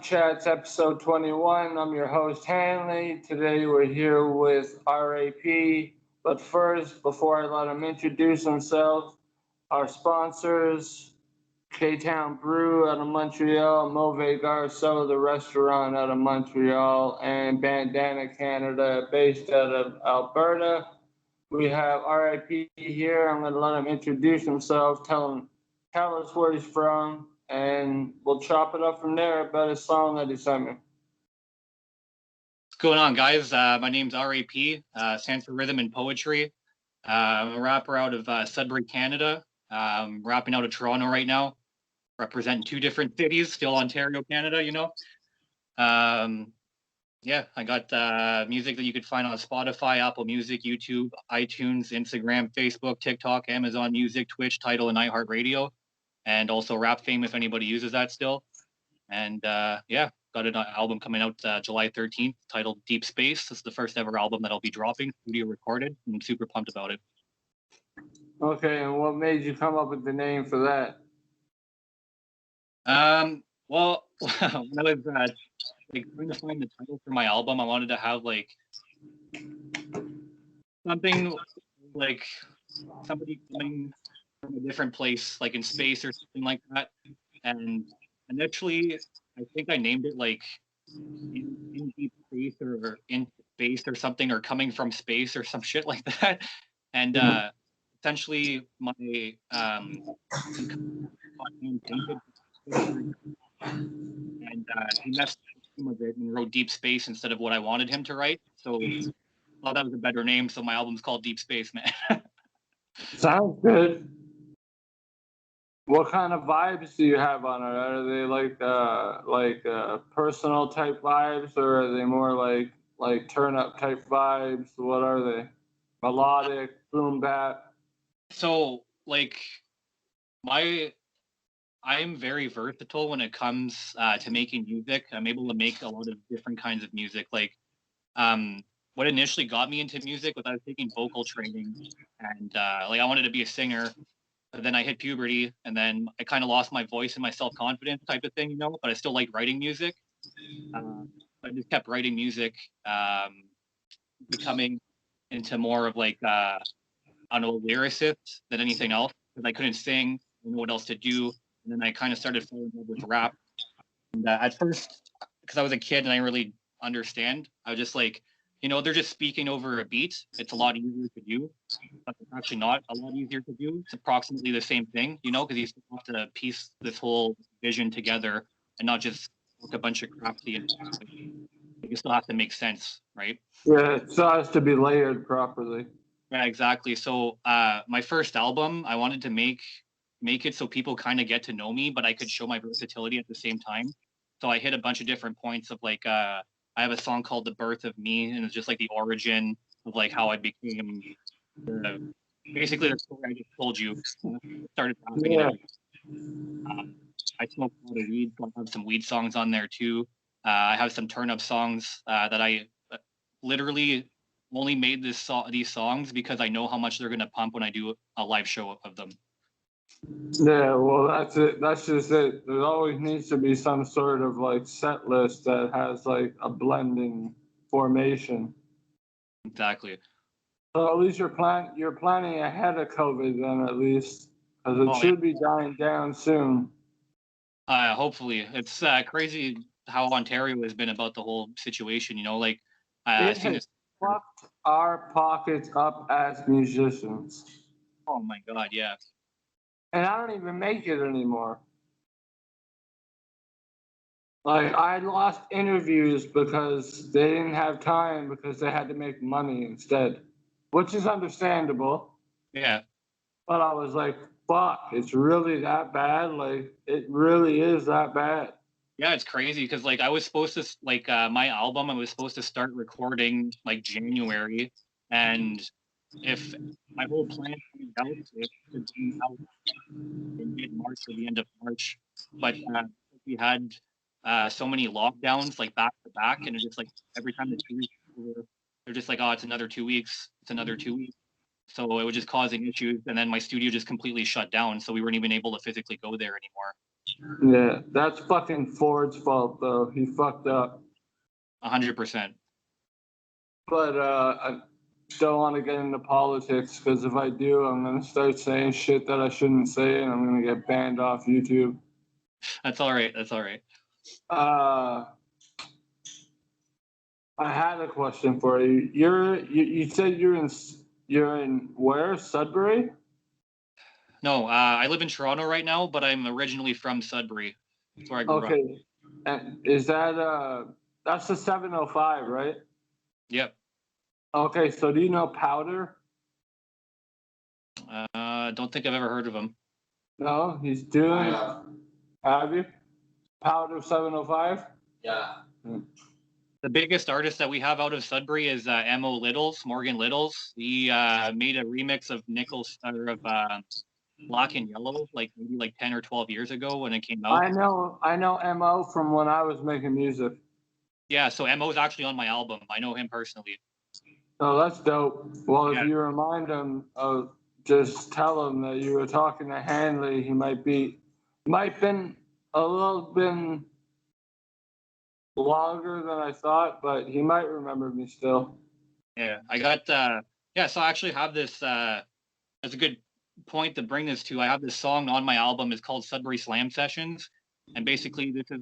Chats, episode 21. I'm your host, Hanley. Today we're here with R.A.P. But first, before I let them introduce themselves, our sponsors, Town Brew out of Montreal, Mauvais Garçons, the restaurant out of Montreal, and Bandanna Canada, based out of Alberta. We have R.I.P. here. I'm going to let him introduce himself, tell us where he's from, and we'll chop it up from there about his song that he sent me. What's going on, guys? My name's R.A.P., stands for Rhythm and Poetry. I'm a rapper out of Sudbury, Canada. Rapping out of Toronto right now, representing two different cities, still Ontario, Canada, you know. Yeah, I got music that you could find on Spotify, Apple Music, YouTube, iTunes, Instagram, Facebook, TikTok, Amazon Music, Twitch, Tidal, and iHeartRadio. And also Rap Fame if anybody uses that still. And yeah, got an album coming out July 13th titled Deep Space. This is the first ever album that I'll be dropping, studio recorded. I'm super pumped about it. Okay, and what made you come up with the name for that? Well, when I was like trying to find the title for my album, I wanted to have like something like somebody coming from a different place, like in space or something like that. And initially, I think I named it like in deep space or in space or something, or coming from space or some shit like that. And essentially, my and he messed with it and wrote Deep Space instead of what I wanted him to write. So I thought that was a better name. So my album's called Deep Space, man. Sounds good. What kind of vibes do you have on it? Are they like personal type vibes, or are they more like turn up type vibes? What are they? Melodic, boom bap? So like I'm very versatile when it comes to making music. I'm able to make a lot of different kinds of music. Like what initially got me into music was I was taking vocal training, and like I wanted to be a singer. But then I hit puberty, and then I kind of lost my voice and my self-confidence type of thing, you know. But I still liked writing music. I just kept writing music, becoming into more of like I don't know, lyricist than anything else, because I couldn't sing, I didn't know what else to do, and then I kind of started falling in love with rap. And at first, because I was a kid and I didn't really understand, I was just like, you know, they're just speaking over a beat. It's a lot easier to do, but it's actually not a lot easier to do. It's approximately the same thing, you know, because you still have to piece this whole vision together and not just look a bunch of crap to the end. You still have to make sense, right? Yeah, it still has to be layered properly. Yeah, exactly. So my first album, I wanted to make it so people kind of get to know me, but I could show my versatility at the same time. So I hit a bunch of different points of like I have a song called The Birth of Me, and it's just like the origin of like how I became basically the story I just told you. Started rapping and everything. I smoke a lot of weed, so I have some weed songs on there too. I have some turn up songs that I literally only made these songs because I know how much they're gonna pump when I do a live show of them. Yeah, well, that's it. That's just it. There always needs to be some sort of like set list that has like a blending formation. Exactly. So at least you're planning ahead of COVID then, at least, because it should be dying down soon. Hopefully, it's crazy how Ontario has been about the whole situation. You know, like It has fucked our pockets up as musicians. Oh my god, yeah. And I don't even make it anymore. Like, I lost interviews because they didn't have time because they had to make money instead, which is understandable. Yeah. But I was like, fuck, it's really that bad? Like, it really is that bad. Yeah, it's crazy because like I was supposed to like my album, I was supposed to start recording like January, and if my whole plan came out, it would be out in mid-March or the end of March. But we had so many lockdowns like back to back, and it's just like every time the 2 weeks were, they're just like, oh, it's another 2 weeks, it's another 2 weeks. So it was just causing issues, and then my studio just completely shut down, so we weren't even able to physically go there anymore. Yeah, that's fucking Ford's fault though. He fucked up. 100%. But I don't want to get into politics because if I do, I'm gonna start saying shit that I shouldn't say, and I'm gonna get banned off YouTube. That's all right. That's all right. I had a question for you. You said you're in where? Sudbury? No, I live in Toronto right now, but I'm originally from Sudbury. That's where I grew up. Okay. And is that that's the 705, right? Yep. Okay, so do you know Powder? Don't think I've ever heard of him. No, he's doing. Have you? Powder 705? Yeah. The biggest artist that we have out of Sudbury is M.O. Littles, Morgan Littles. He made a remix of Nichols or of Black and Yellow, maybe 10 or 12 years ago when it came out. I know MO from when I was making music. Yeah, so M.O. is actually on my album. I know him personally. Oh, that's dope. Well, Yeah. if you remind him of, just tell him that you were talking to Hanley. He might been a little bit longer than I thought, but he might remember me still. Yeah, I got so I actually have this that's a good point to bring this to. I have this song on my album. It's called Sudbury Slam Sessions. And basically this is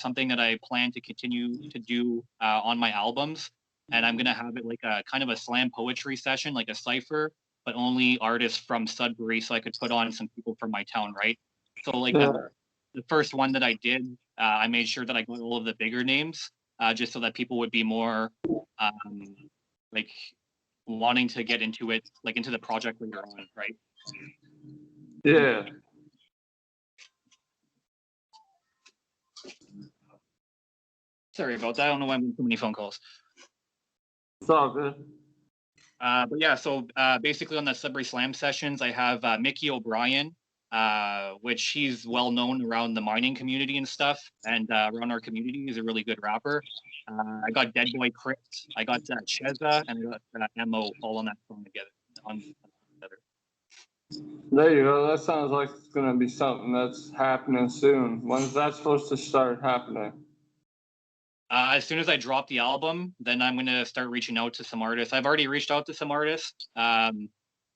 something that I plan to continue to do on my albums. And I'm gonna have it like a kind of a slam poetry session, like a cypher, but only artists from Sudbury, so I could put on some people from my town, right? So the first one that I did, I made sure that I got all of the bigger names, just so that people would be more like wanting to get into it, like into the project later on, right? Yeah. Sorry about that. I don't know why I'm getting too many phone calls. It's all good. But yeah, so basically on the Sudbury Slam Sessions, I have Mickey O'Brien, which he's well known around the mining community and stuff, and around our community. He's a really good rapper. I got Dead Boy Chris, I got Cheza, and I got M.O. all on that song together. There you go. That sounds like it's gonna be something that's happening soon. When's that supposed to start happening? As soon as I drop the album, then I'm gonna start reaching out to some artists. I've already reached out to some artists, but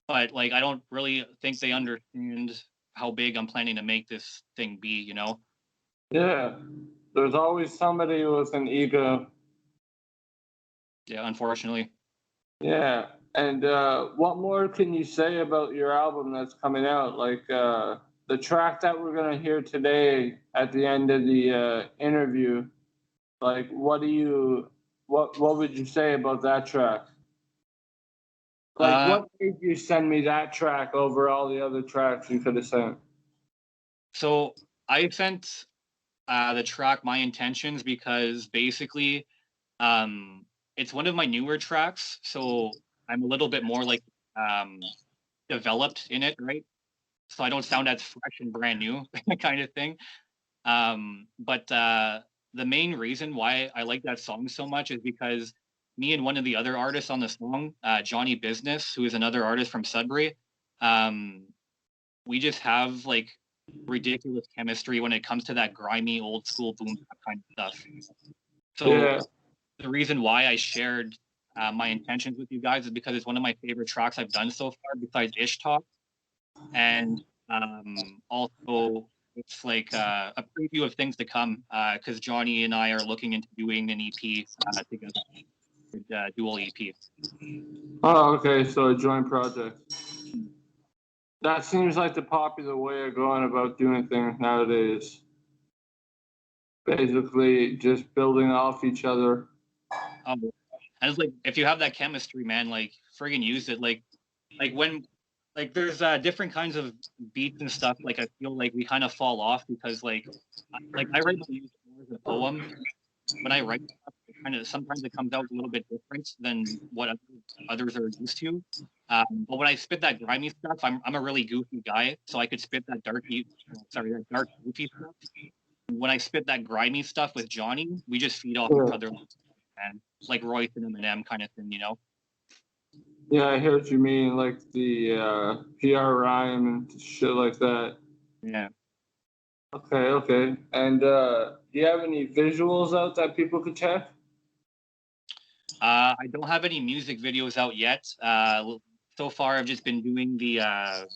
I don't really think they understand how big I'm planning to make this thing be. You know? Yeah, there's always somebody with an ego. Yeah, unfortunately. Yeah, and what more can you say about your album that's coming out? Like the track that we're gonna hear today at the end of the interview. Like, what would you say about that track? Like, what made you send me that track over all the other tracks you could have sent? So I sent the track My Intentions because basically it's one of my newer tracks, so I'm a little bit more developed in it, right? So I don't sound as fresh and brand new kind of thing. But the main reason why I like that song so much is because me and one of the other artists on the song, Johnny Business, who is another artist from Sudbury, we just have ridiculous chemistry when it comes to that grimy old school boom bap kind of stuff. So the reason why I shared My Intentions with you guys is because it's one of my favorite tracks I've done so far, besides Ish Talk, and also it's a preview of things to come because Johnny and I are looking into doing an EP together, dual EP. Oh, okay, so a joint project. That seems like the popular way of going about doing things nowadays. Basically, just building off each other. And it's if you have that chemistry, man, friggin' use it. When there's different kinds of beats and stuff. I feel like we kind of fall off because I write my music more as a poem. When I write stuff, sometimes it comes out a little bit different than what others are used to. But when I spit that grimy stuff, I'm a really goofy guy, so I could spit that dark goofy stuff. When I spit that grimy stuff with Johnny, we just feed off each other, and like Royce and Eminem kind of thing, you know? Yeah, I hear what you mean, like the PR rhyme and shit like that. Yeah. Okay. And do you have any visuals out that people could check? I don't have any music videos out yet. So far, I've just been doing the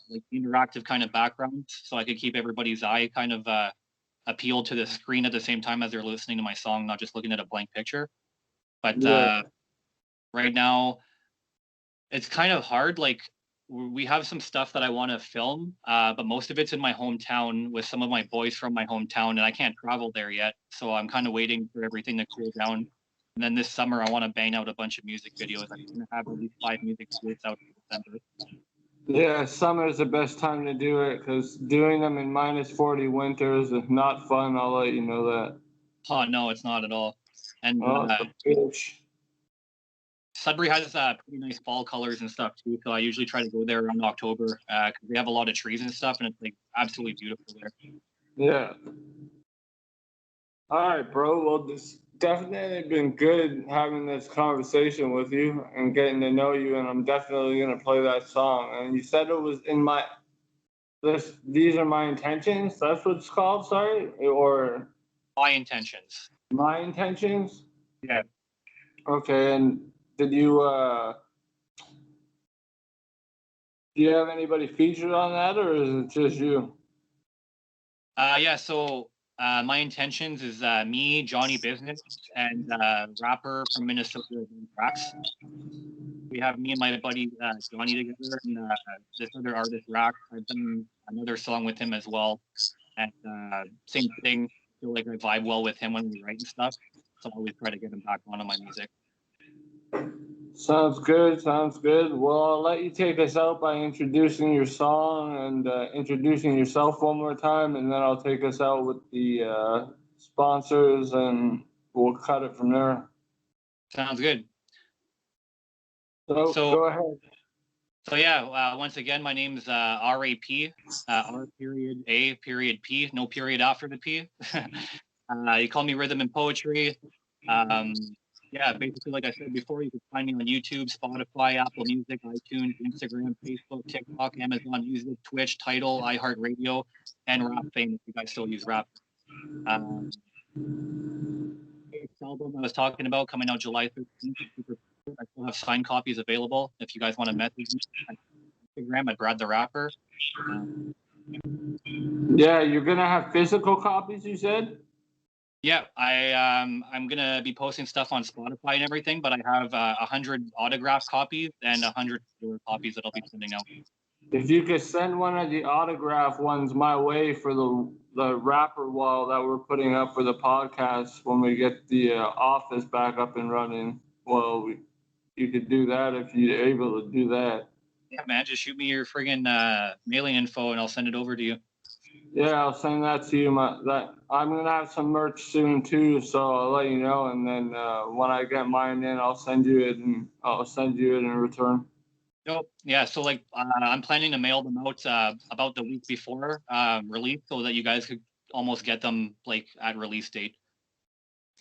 like interactive kind of backgrounds, so I could keep everybody's eye kind of appealed to the screen at the same time as they're listening to my song, not just looking at a blank picture. But right now, it's kind of hard. Like we have some stuff that I want to film, but most of it's in my hometown with some of my boys from my hometown, and I can't travel there yet. So I'm kind of waiting for everything to cool down. And then this summer, I want to bang out a bunch of music videos. I'm going to have at least 5 music videos out in December. Yeah, summer is the best time to do it because doing them in -40 winters is not fun. I'll let you know that. Oh, no, it's not at all. And Sudbury has pretty nice fall colors and stuff too. So I usually try to go there around October because we have a lot of trees and stuff, and it's like absolutely beautiful there. Yeah. All right, bro. Well, this definitely been good having this conversation with you and getting to know you, and I'm definitely gonna play that song. And you said it was in my these are my intentions. That's what it's called. Sorry, or my intentions. My intentions. Yeah. Okay. And did you do you have anybody featured on that, or is it just you? Yeah. So. My intentions is me, Johnny Business, and rapper from Minnesota, R.A.P. We have me and my buddy Johnny together, and this other artist, R.A.P. I've done another song with him as well. And same thing, I feel like I vibe well with him when we write and stuff. So I always try to get him back onto my music. Sounds good. Well, I'll let you take us out by introducing your song and introducing yourself one more time, and then I'll take us out with the sponsors, and we'll cut it from there. Sounds good. So go ahead. So yeah, once again, my name's R.A.P. R.A.P. No period after the P. You call me Rhythm and Poetry. Yeah, basically, like I said before, you can find me on YouTube, Spotify, Apple Music, iTunes, Instagram, Facebook, TikTok, Amazon Music, Twitch, Tidal, iHeartRadio, and R.A.P Fame if you guys still use R.A.P. This album I was talking about coming out July 13th. I still have signed copies available if you guys want to message me on Instagram at Brad the Rapper. Yeah, you're gonna have physical copies, you said? Yeah, I'm gonna be posting stuff on Spotify and everything, but I have 100 autograph copies and 100 copies that I'll be sending out. If you could send one of the autograph ones my way for the rapper wall that we're putting up for the podcast when we get the office back up and running, well, you could do that if you're able to do that. Yeah, man, just shoot me your friggin' mailing info and I'll send it over to you. Yeah, I'll send that to you. I'm gonna have some merch soon too, so I'll let you know. And then when I get mine in, I'll send you it, and I'll send you it in return. Nope. Yeah. So like, I'm planning to mail them out about the week before release, so that you guys could almost get them like at release date.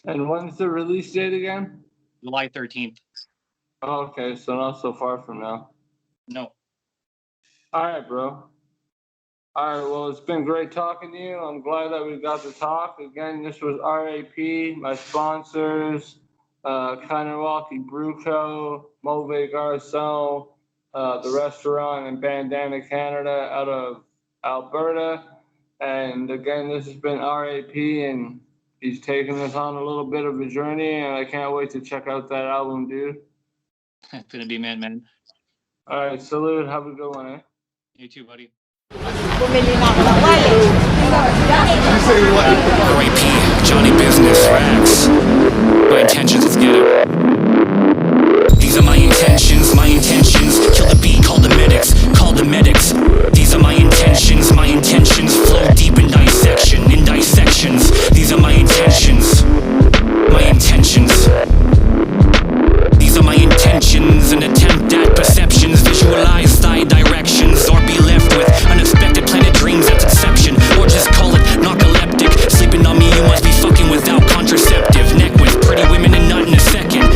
And when's the release date again? July 13th. Oh, okay, so not so far from now. No. All right, bro. All right, well, it's been great talking to you. I'm glad that we got to talk. Again, this was R.A.P., my sponsors, Kanawaki Brew Co., Mauvais Garçons, the restaurant in Bandanna, Canada, out of Alberta. And again, this has been R.A.P., and he's taking us on a little bit of a journey, and I can't wait to check out that album, dude. It's gonna be man. All right, salute. Have a good one, eh? You too, buddy. R.A.P. Johnny Business Rags. My intentions, let's get it. These are my intentions. Kill the beat, call the medics. These are my intentions. Flow deep in dissections. These are my intentions. These are my intentions. An attempt at perceptions. Visualize thy directions, or be left with unexpected planet dreams at inception. Or just call it narcoleptic. Sleeping on me, you must be fucking without contraceptive. Neck with pretty women and nut in a second.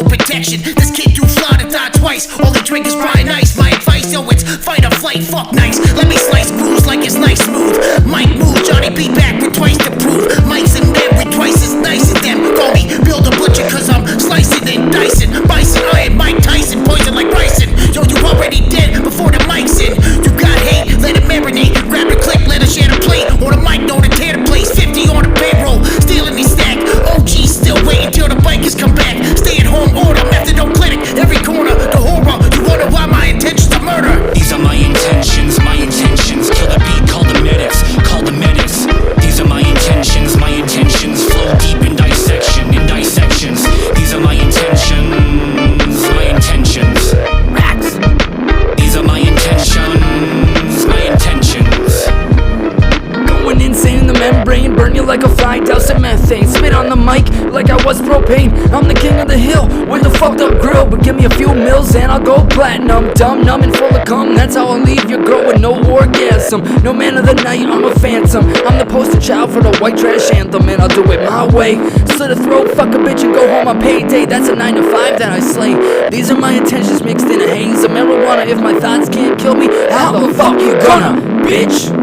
no protection. This kid do fly to die twice. All they drink is dry and ice. My advice, yo, it's fight or flight, fuck nice. Let me slice grooves like it's nice smooth. Mike move, Johnny B back with twice to prove. Mike's and men with twice as nice as them. Call me Build a Butcher cause I'm slicing and dicing. Bison, Iron, Mike Tyson, poison like ricin. Yo, you already dead before the mic's in. You got hate, let it marinate. Grab the click, let us share the plate. On the mic, know to tear the place. 50 on the payroll, stealing these stack. OG still waiting till the bikers come back. Stay at home order, methadone clinic. Every corner, the horror. You wonder why my intentions are murder. These are my intentions, my intentions. Kill the beat, call the medics, call the medics. These are my intentions, my intentions. Flow deep in dissection, in dissections. These are my intentions, my intentions. Racks. These are my intentions, my intentions. Going insane in the membrane, burn you like a fly, douse in methane. Spit on the mic like I was propane. I'm the king of the hill with a fucked up grill, but give me a few mils and I'll go platinum. Dumb, numb, and full of cum, that's how I'll leave your girl with no orgasm. No man of the night, I'm a phantom. I'm the poster child for the white trash anthem, and I'll do it my way. Slit a throat, fuck a bitch, and go home on payday. That's a 9 to 5 that I slay. These are my intentions mixed in a haze of marijuana. If my thoughts can't kill me, how the fuck you gonna, bitch?